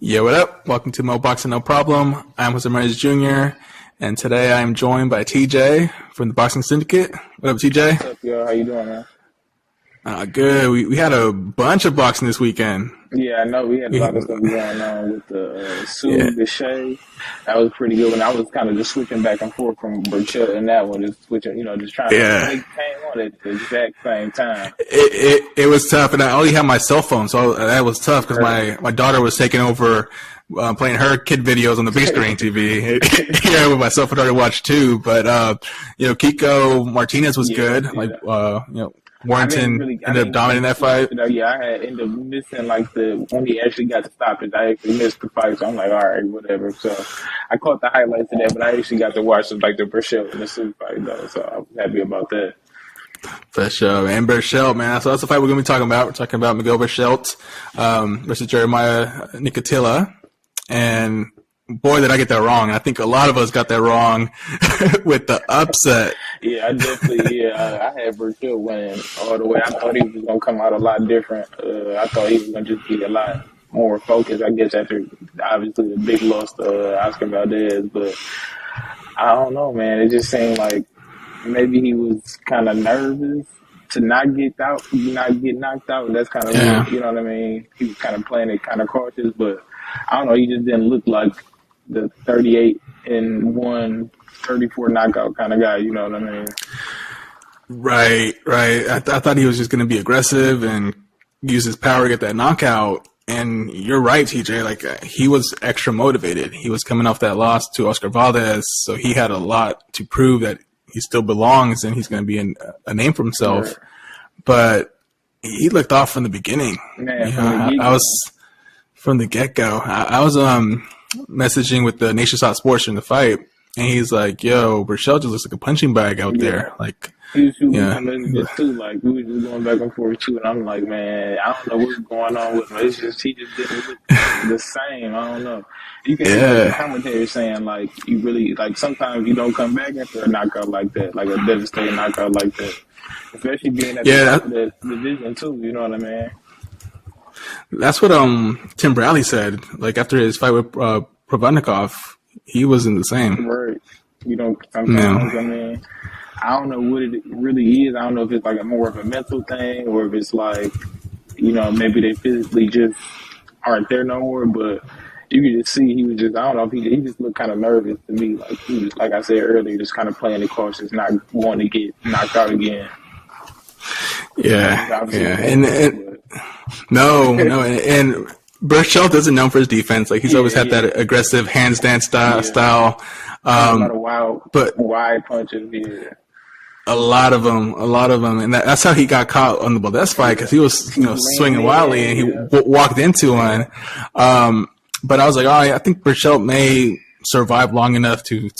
Yo, what up? Welcome to Mo Boxing No Problem. I'm Jose Ramirez Jr., and today I'm joined by TJ from the Boxing Syndicate. What up, TJ? What's up, yo? How you doing, man? Good. We had a bunch of boxing this weekend. Yeah, I know. We had a lot of stuff going on with the Sue, the Shea. That was pretty good. And I was kind of just switching back and forth from Berchelt and that one, just switching, just trying to make came on at the exact same time. It was tough, and I only had my cell phone, so that was tough because my daughter was taking over playing her kid videos on the big screen TV. Yeah, with my cell phone to watch too. But Kiko Martinez was good. Warrington ended up dominating that fight. I had ended up missing when he actually got to stop it. I actually missed the fight, so I'm like, all right, whatever. So I caught the highlights of that, but I actually got to watch the Berchelt and the Sue fight though, so I was happy about that. For sure, and Berchelt, man. So that's the fight we're gonna be talking about. We're talking about Miguel Berchelt versus Jeremiah Nakatila, and boy, did I get that wrong. I think a lot of us got that wrong with the upset. Yeah, I definitely, I had Berchelt winning all the way. I thought he was going to come out a lot different. I thought he was going to just be a lot more focused, I guess, after, obviously, the big loss to Oscar Valdez. But I don't know, man. It just seemed like maybe he was kind of nervous to not get knocked out. That's kind of, you know what I mean? He was kind of playing it kind of cautious, but I don't know. He just didn't look like the 38-1, 34 knockout kind of guy. You know what I mean? Right. I thought he was just going to be aggressive and use his power to get that knockout. And you're right, TJ. He was extra motivated. He was coming off that loss to Oscar Valdez, so he had a lot to prove that he still belongs and he's going to be a name for himself. Right. But he looked off from the beginning. Man, I was from the get-go. I was messaging with the Nation South Sports in the fight, and he's like, "Yo, Berchelt just looks like a punching bag out there." He was too. Like, we were just going back and forth too, and I'm like, man, I don't know what's going on with him. It's just he just didn't look the same. I don't know. You can hear the commentators saying you really sometimes you don't come back after a knockout like that, like a devastating knockout like that, especially being at the top of the division too. You know what I mean? That's what Tim Bradley said. After his fight with Provodnikov, he wasn't the same. Right. Sometimes, I mean, I don't know what it really is. I don't know if it's more of a mental thing or if it's maybe they physically just aren't there no more. But you can just see he was just, I don't know if he just looked kind of nervous to me. He was, like I said earlier, just kind of playing it cautious, not wanting to get knocked out again. Yeah. No, and Berchelt isn't known for his defense. He's always had that aggressive handstand style. A lot of wide punches. Yeah. A lot of them, and that's how he got caught on the Valdez fight because he was, swinging wildly and he walked into one. But I was like, all right, I think Berchelt may survive long enough to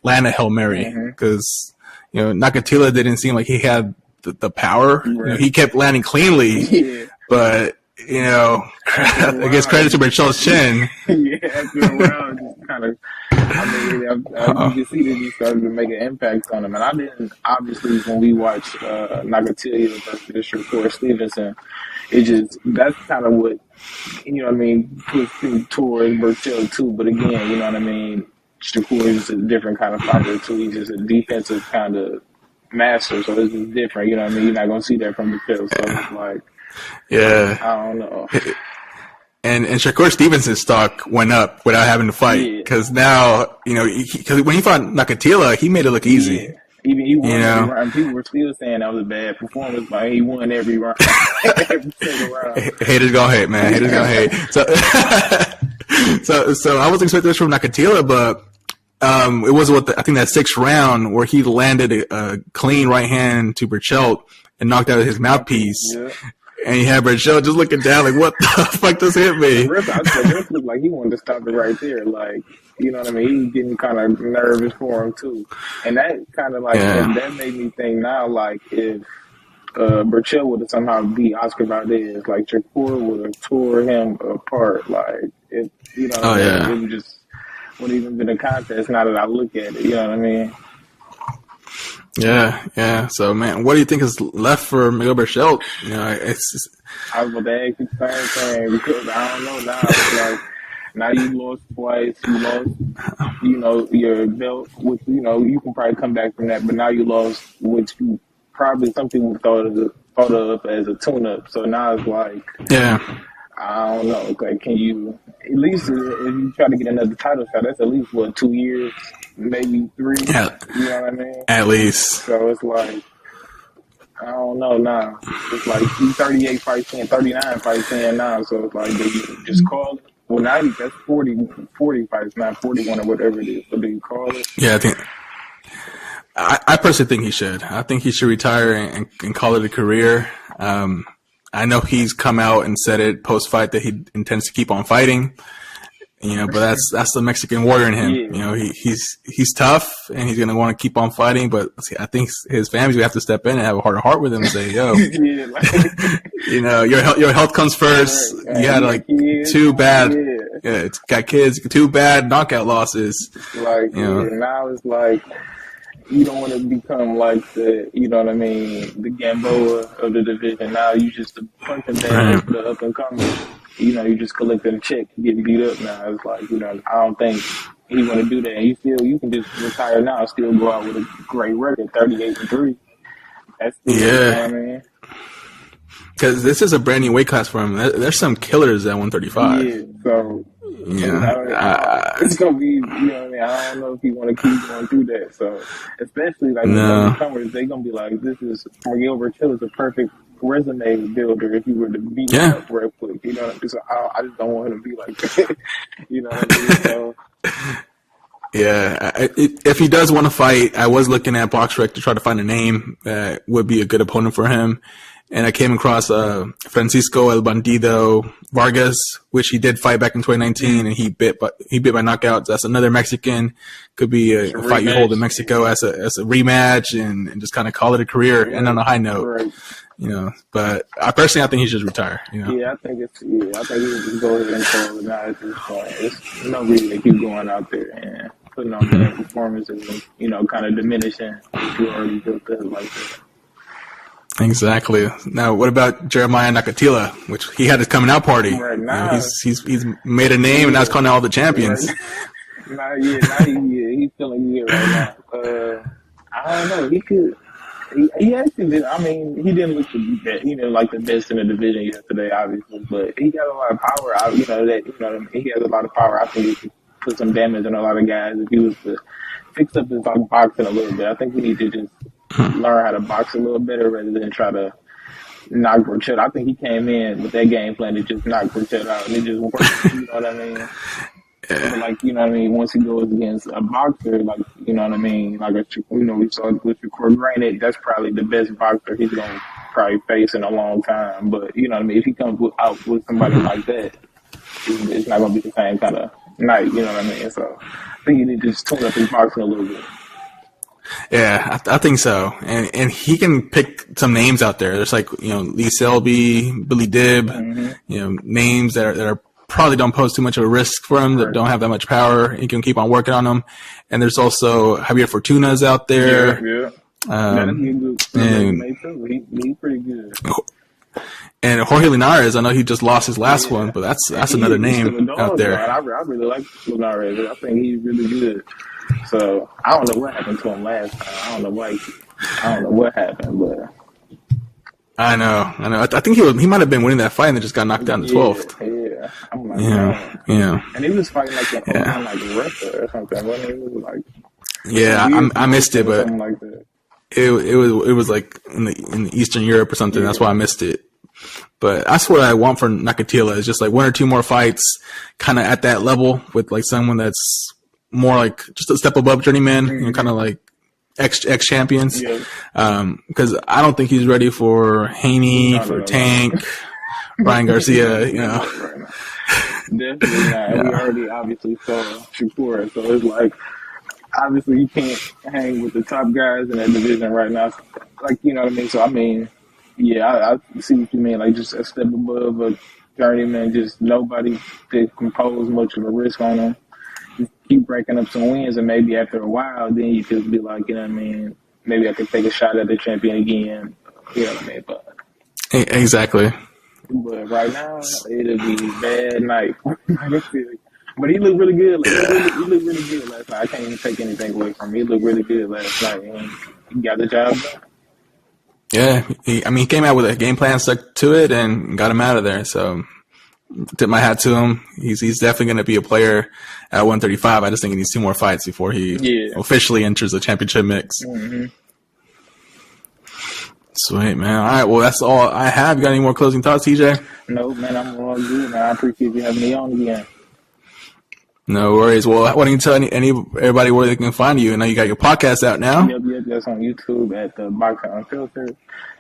land a Hail Mary because Nakatila didn't seem like he had the power. Right. He kept landing cleanly, but I guess credit to Berchelt's chin. After a while, just kind of. You can see that he started to make an impact on him, and I didn't. Obviously, when we watched Nakatila versus Shakur Stevenson, that's kind of what pushed him towards Berchelt too. But again, you know what I mean. Shakur is a different kind of fighter too. He's just a defensive kind of master, so this is different. You know what I mean? You're not gonna see that from Berchelt. So it's I don't know. And Shakur Stevenson's stock went up without having to fight because now because when he fought Nakatila, he made it look easy. Yeah. Even he won every round. People were still saying that was a bad performance, but he won every round. Every single round. Haters gonna hate, man. Haters gonna hate. So I wasn't expecting this from Nakatila, but it was I think that sixth round where he landed a clean right hand to Berchelt and knocked out his mouthpiece. Yeah. And you had Berchelt just looking down what the fuck just hit me? The ref looked like he wanted to stop it right there. You know what I mean? He was getting kind of nervous for him, too. And that kind of that made me think now, if Berchelt would have somehow beat Oscar Valdez, Shakur would have tore him apart. It would even been a contest now that I look at it. You know what I mean? Yeah. So, man, what do you think is left for Miguel Berchelt? I was about to ask you the same thing because I don't know now. Now you lost twice. You lost, your belt, which, you can probably come back from that. But now you lost, which you probably some people thought of as a tune-up. So now it's like, Yeah. I don't know. Like, can you at least if you try to get another title shot, that's at least 2 years, maybe 3. Yeah. You know what I mean? At least. So it's like, I don't know now. It's like he's 38 fights in, 39 fights in now. So it's like, do you just call it? Well, now that's 40 fights, not 41 or whatever it is. So do you call it? Yeah, I personally think he should. I think he should retire and call it a career. I know he's come out and said it post-fight that he intends to keep on fighting. But that's the Mexican warrior in him. Yeah. He's tough and he's gonna want to keep on fighting. But I think his family's gonna have to step in and have a heart to heart with him and say, "Yo, your health comes first. You had like kids, 2 bad, it's got kids, 2 bad knockout losses. Now it's like you don't want to become like the, the Gamboa of the division. Now you just a punching bag for the up and coming. You just collecting a check, getting beat up now. It's like, I don't think he want to do that. You can just retire now, still go out with a great record, 38-3. That's still, you know what I mean? Because this is a brand new weight class for him. There's some killers at 135. Yeah, so it's gonna be, I don't know if you want to keep going through that. So especially like the newcomers, they gonna be like, this is Miguel Berchelt is a perfect resume builder if you were to beat him up real quick. You know what I mean? So I just don't want him to be like that. You know what I mean? So. Yeah, if he does want to fight, I was looking at BoxRec to try to find a name that would be a good opponent for him. And I came across Francisco El Bandido Vargas, which he did fight back in 2019, and he bit by knockouts. That's another Mexican. Could be a fight you hold in Mexico as a rematch, and just kind of call it a career and on a high note. Right. But I think he should retire. Yeah, I think he should go ahead and call it now at this point. There's no reason to keep going out there and putting on bad performances and kind of diminishing what you already built up like that. Exactly. Now, what about Jeremiah Nakatila, which he had his coming out party? Right now, he's made a name, and now he's calling out all the champions. Right. He's feeling good right now. I don't know. He could. He actually did. I mean, he didn't look like the best in the division yesterday, obviously, but he got a lot of power. He has a lot of power. I think he could put some damage on a lot of guys if he was to fix up his boxing a little bit. I think we need to just learn how to box a little better rather than try to knock Berchelt. I think he came in with that game plan to just knock Berchelt out, and it just worked. You know what I mean? Yeah. But once he goes against a boxer, we saw with Shakur. Granted, that's probably the best boxer he's going to probably face in a long time. But, if he comes out with somebody like that, it's not going to be the same kind of night, you know what I mean? So I think he need to just tune up his boxing a little bit. Yeah, I think so. And he can pick some names out there. There's Lee Selby, Billy Dibb, names that are probably don't pose too much of a risk for him, that don't have that much power. He can keep on working on them. And there's also Javier Fortuna's out there. Yeah. He's pretty good. And Jorge Linares, I know he just lost his last one, but that's another name out there. I really like Linares. I think he's really good. So I don't know what happened to him last time. I don't know what happened, but I know. I think he might have been winning that fight and then just got knocked down in the 12th. Yeah. I'm like, yeah. And he was fighting like a wrestler or something. Wasn't he? It was like, I missed it, but something like that. It was like in Eastern Europe or something. Yeah. That's why I missed it. But that's what I want for Nakatila, is just like 1 or 2 more fights, kind of at that level with like someone that's more like just a step above journeyman, kind of like ex champions. Because I don't think he's ready for Haney, for Tank, Ryan Garcia. Definitely not. We already obviously saw Shakur, so it's like obviously you can't hang with the top guys in that division right now. You know what I mean? So I mean, I see what you mean. Like just a step above a journeyman, just nobody that can pose much of a risk on them. Just keep breaking up some wins, and maybe after a while, then you could be like, you know what I mean? Maybe I could take a shot at the champion again. You know what I mean? But exactly. But right now, it'll be a bad night. But he looked really good. He looked really good last night. I can't even take anything away from him. He looked really good last night, and he got the job done. Yeah, he came out with a game plan, stuck to it, and got him out of there. So, tip my hat to him. He's definitely going to be a player at 135. I just think he needs 2 more fights before he officially enters the championship mix. Mm-hmm. Sweet, man. All right, well, that's all I have. You got any more closing thoughts, TJ? No, man, I'm all good, man. I appreciate you having me on again. No worries. Well, why don't you tell everybody where they can find you? I know you got your podcast out now. Yep, that's on YouTube at the Boxing Unfiltered.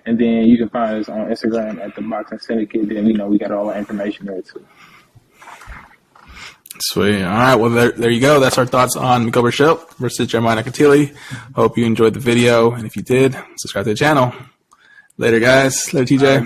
And then you can find us on Instagram at the Boxing Syndicate. Then, we got all the information there, too. Sweet. All right. Well, there you go. That's our thoughts on Miguel Berchelt versus Jeremiah Nakatila. Hope you enjoyed the video. And if you did, subscribe to the channel. Later, guys. Later, TJ.